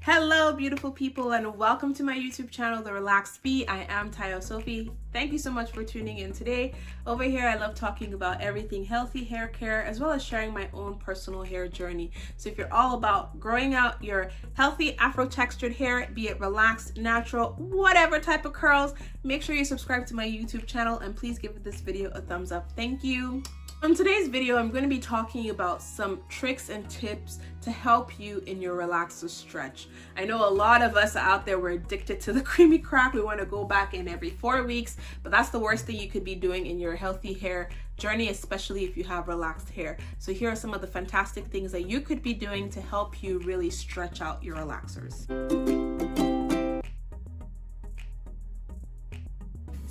Hello beautiful people, and welcome to my YouTube channel, The Relaxed Bee. I am Tayo Sophie. Thank you so much for tuning in today. Over here I love talking about everything healthy hair care, as well as sharing my own personal hair journey. So if you're all about growing out your healthy afro textured hair, be it relaxed, natural, whatever type of curls, make sure you subscribe to my YouTube channel and please give this video a thumbs up. Thank you. In today's video, I'm going to be talking about some tricks and tips to help you in your relaxer stretch. I know a lot of us out there, we're addicted to the creamy crack. We want to go back in every 4 weeks, but that's the worst thing you could be doing in your healthy hair journey, especially if you have relaxed hair. So here are some of the fantastic things that you could be doing to help you really stretch out your relaxers.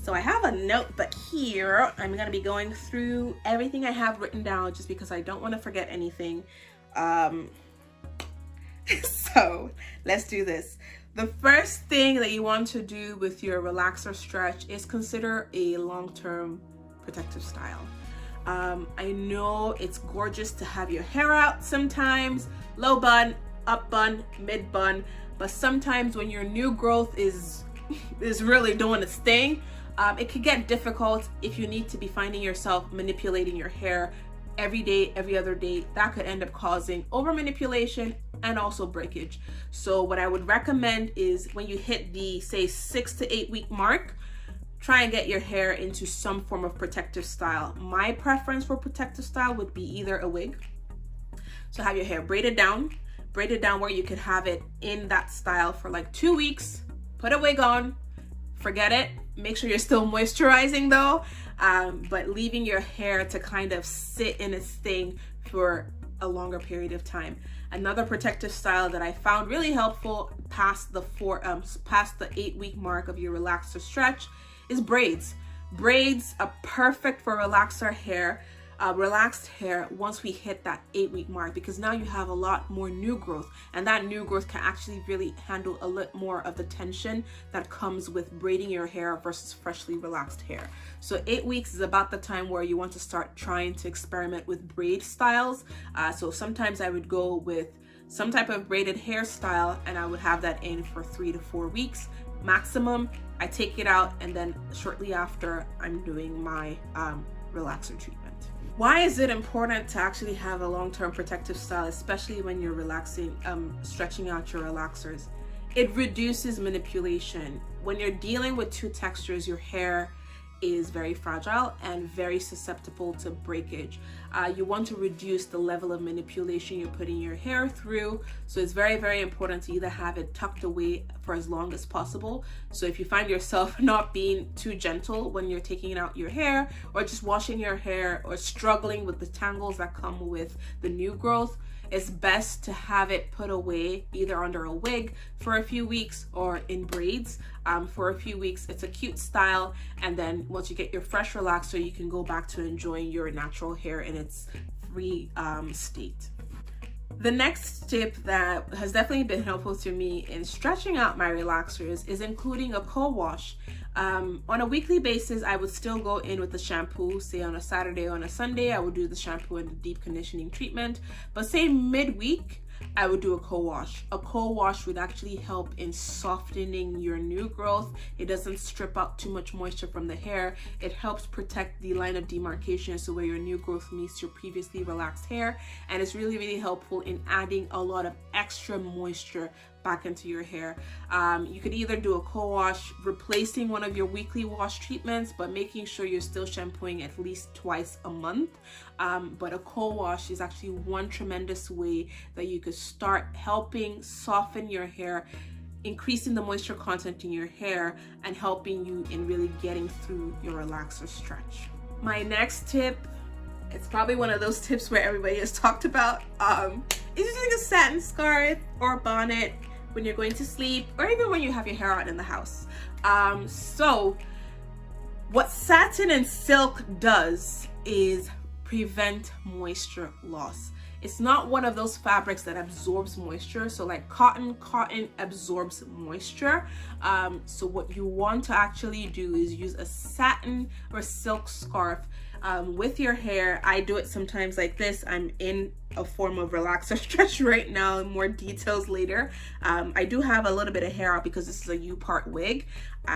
So I have a notebook here. I'm going to be going through everything I have written down just because I don't want to forget anything. So let's do this. The first thing that you want to do with your relaxer stretch is consider a long-term protective style. I know it's gorgeous to have your hair out sometimes, low bun, up bun, mid bun, but sometimes when your new growth is really doing its thing, it could get difficult if you need to be finding yourself manipulating your hair every day, every other day. That could end up causing over manipulation and also breakage. So what I would recommend is when you hit the, say, 6 to 8 week mark, try and get your hair into some form of protective style. My preference for protective style would be either a wig. So have your hair braided down where you could have it in that style for like 2 weeks, put a wig on, forget it. Make sure you're still moisturizing though, but leaving your hair to kind of sit in its thing for a longer period of time. Another protective style that I found really helpful past the 8 week mark of your relaxer stretch is braids. Braids are perfect for relaxed hair once we hit that 8 week mark, because now you have a lot more new growth, and that new growth can actually really handle a lot more of the tension that comes with braiding your hair versus freshly relaxed hair. So 8 weeks is about the time where you want to start trying to experiment with braid styles. So sometimes I would go with some type of braided hairstyle and I would have that in for 3 to 4 weeks maximum. I take it out and then shortly after I'm doing my relaxer treatment. Why is it important to actually have a long-term protective style, especially when you're relaxing, stretching out your relaxers? It reduces manipulation. When you're dealing with two textures, your hair is very fragile and very susceptible to breakage. You want to reduce the level of manipulation you're putting your hair through. So it's very, very important to either have it tucked away for as long as possible. So if you find yourself not being too gentle when you're taking out your hair, or just washing your hair, or struggling with the tangles that come with the new growth, it's best to have it put away either under a wig for a few weeks or in braids for a few weeks. It's a cute style, and then once you get your fresh relaxer, you can go back to enjoying your natural hair in its free state. The next tip that has definitely been helpful to me in stretching out my relaxers is including a co-wash. On a weekly basis, I would still go in with the shampoo. Say on a Saturday or on a Sunday, I would do the shampoo and the deep conditioning treatment. But say midweek, I would do a co-wash. A co-wash would actually help in softening your new growth. It doesn't strip out too much moisture from the hair. It helps protect the line of demarcation, so where your new growth meets your previously relaxed hair. And it's really, really helpful in adding a lot of extra moisture back into your hair. You could either do a co-wash replacing one of your weekly wash treatments, but making sure you're still shampooing at least twice a month. But a co-wash is actually one tremendous way that you could start helping soften your hair, increasing the moisture content in your hair, and helping you in really getting through your relaxer stretch. My next tip, it's probably one of those tips where everybody has talked about, is using a satin scarf or bonnet when you're going to sleep, or even when you have your hair out in the house. So what satin and silk does is prevent moisture loss. It's not one of those fabrics that absorbs moisture. So like cotton absorbs moisture. So what you want to actually do is use a satin or silk scarf with your hair. I do it sometimes like this. I'm in a form of relaxer stretch right now. More details later. I do have a little bit of hair out because this is a U-part wig,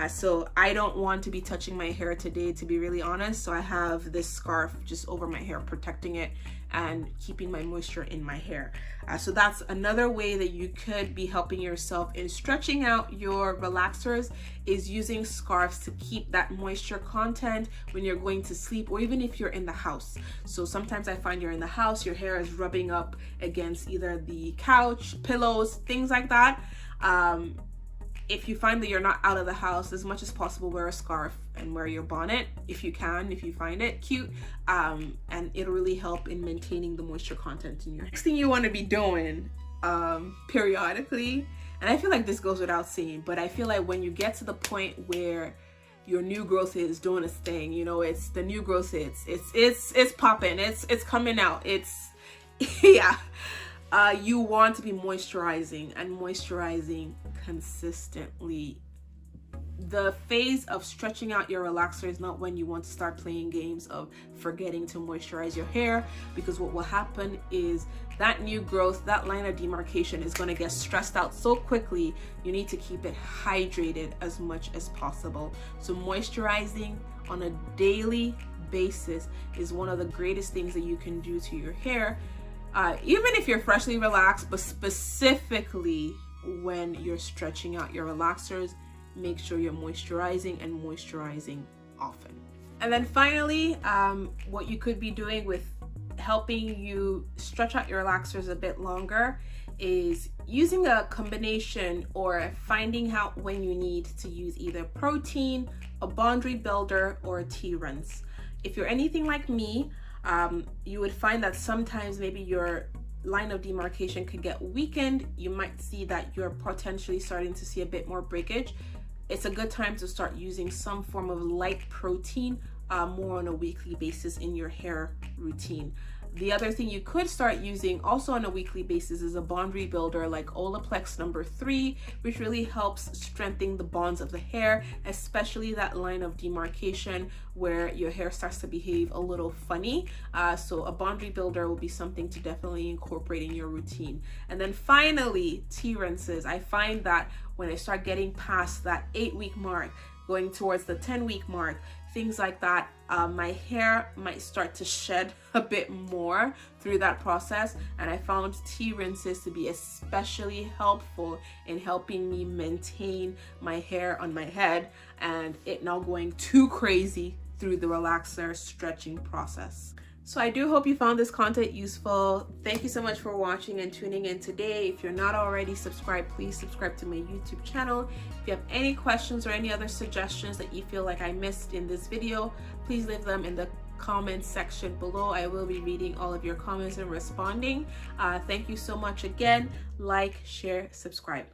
so I don't want to be touching my hair today, to be really honest. So I have this scarf just over my hair, protecting it and keeping my moisture in my hair. So that's another way that you could be helping yourself in stretching out your relaxers, is using scarves to keep that moisture content when you're going to sleep, or even if you're in the house. So sometimes I find you're in the house, your hair is rubbing up against either the couch, pillows, things like that. If you find that you're not out of the house, as much as possible, wear a scarf and wear your bonnet if you can, if you find it cute, and it'll really help in maintaining the moisture content in your hair. Next thing you want to be doing periodically, and I feel like this goes without saying, but I feel like when you get to the point where your new growth is doing its thing, you know, it's the new growth, it's popping, it's coming out, it's yeah, you want to be moisturizing and moisturizing consistently. The phase of stretching out your relaxer is not when you want to start playing games of forgetting to moisturize your hair, because what will happen is that new growth, that line of demarcation, is going to get stressed out so quickly. You need to keep it hydrated as much as possible. So moisturizing on a daily basis is one of the greatest things that you can do to your hair, even if you're freshly relaxed, but specifically when you're stretching out your relaxers. Make sure you're moisturizing and moisturizing often. And then finally, what you could be doing with helping you stretch out your relaxers a bit longer is using a combination, or finding out when you need to use either protein, a bond rebuilder, or a tea rinse. If you're anything like me, you would find that sometimes maybe your line of demarcation could get weakened. You might see that you're potentially starting to see a bit more breakage. It's a good time to start using some form of light protein more on a weekly basis in your hair routine. The other thing you could start using also on a weekly basis is a bond rebuilder like Olaplex #3, which really helps strengthen the bonds of the hair, especially that line of demarcation where your hair starts to behave a little funny. So a bond rebuilder will be something to definitely incorporate in your routine. And then finally, tea rinses. I find that when I start getting past that 8-week mark, going towards the 10-week mark, things like that, my hair might start to shed a bit more through that process, and I found tea rinses to be especially helpful in helping me maintain my hair on my head and it not going too crazy through the relaxer stretching process. So I do hope you found this content useful. Thank you so much for watching and tuning in today. If you're not already subscribed, please subscribe to my YouTube channel. If you have any questions or any other suggestions that you feel like I missed in this video, please leave them in the comments section below. I will be reading all of your comments and responding. Thank you so much again. Like, share, subscribe.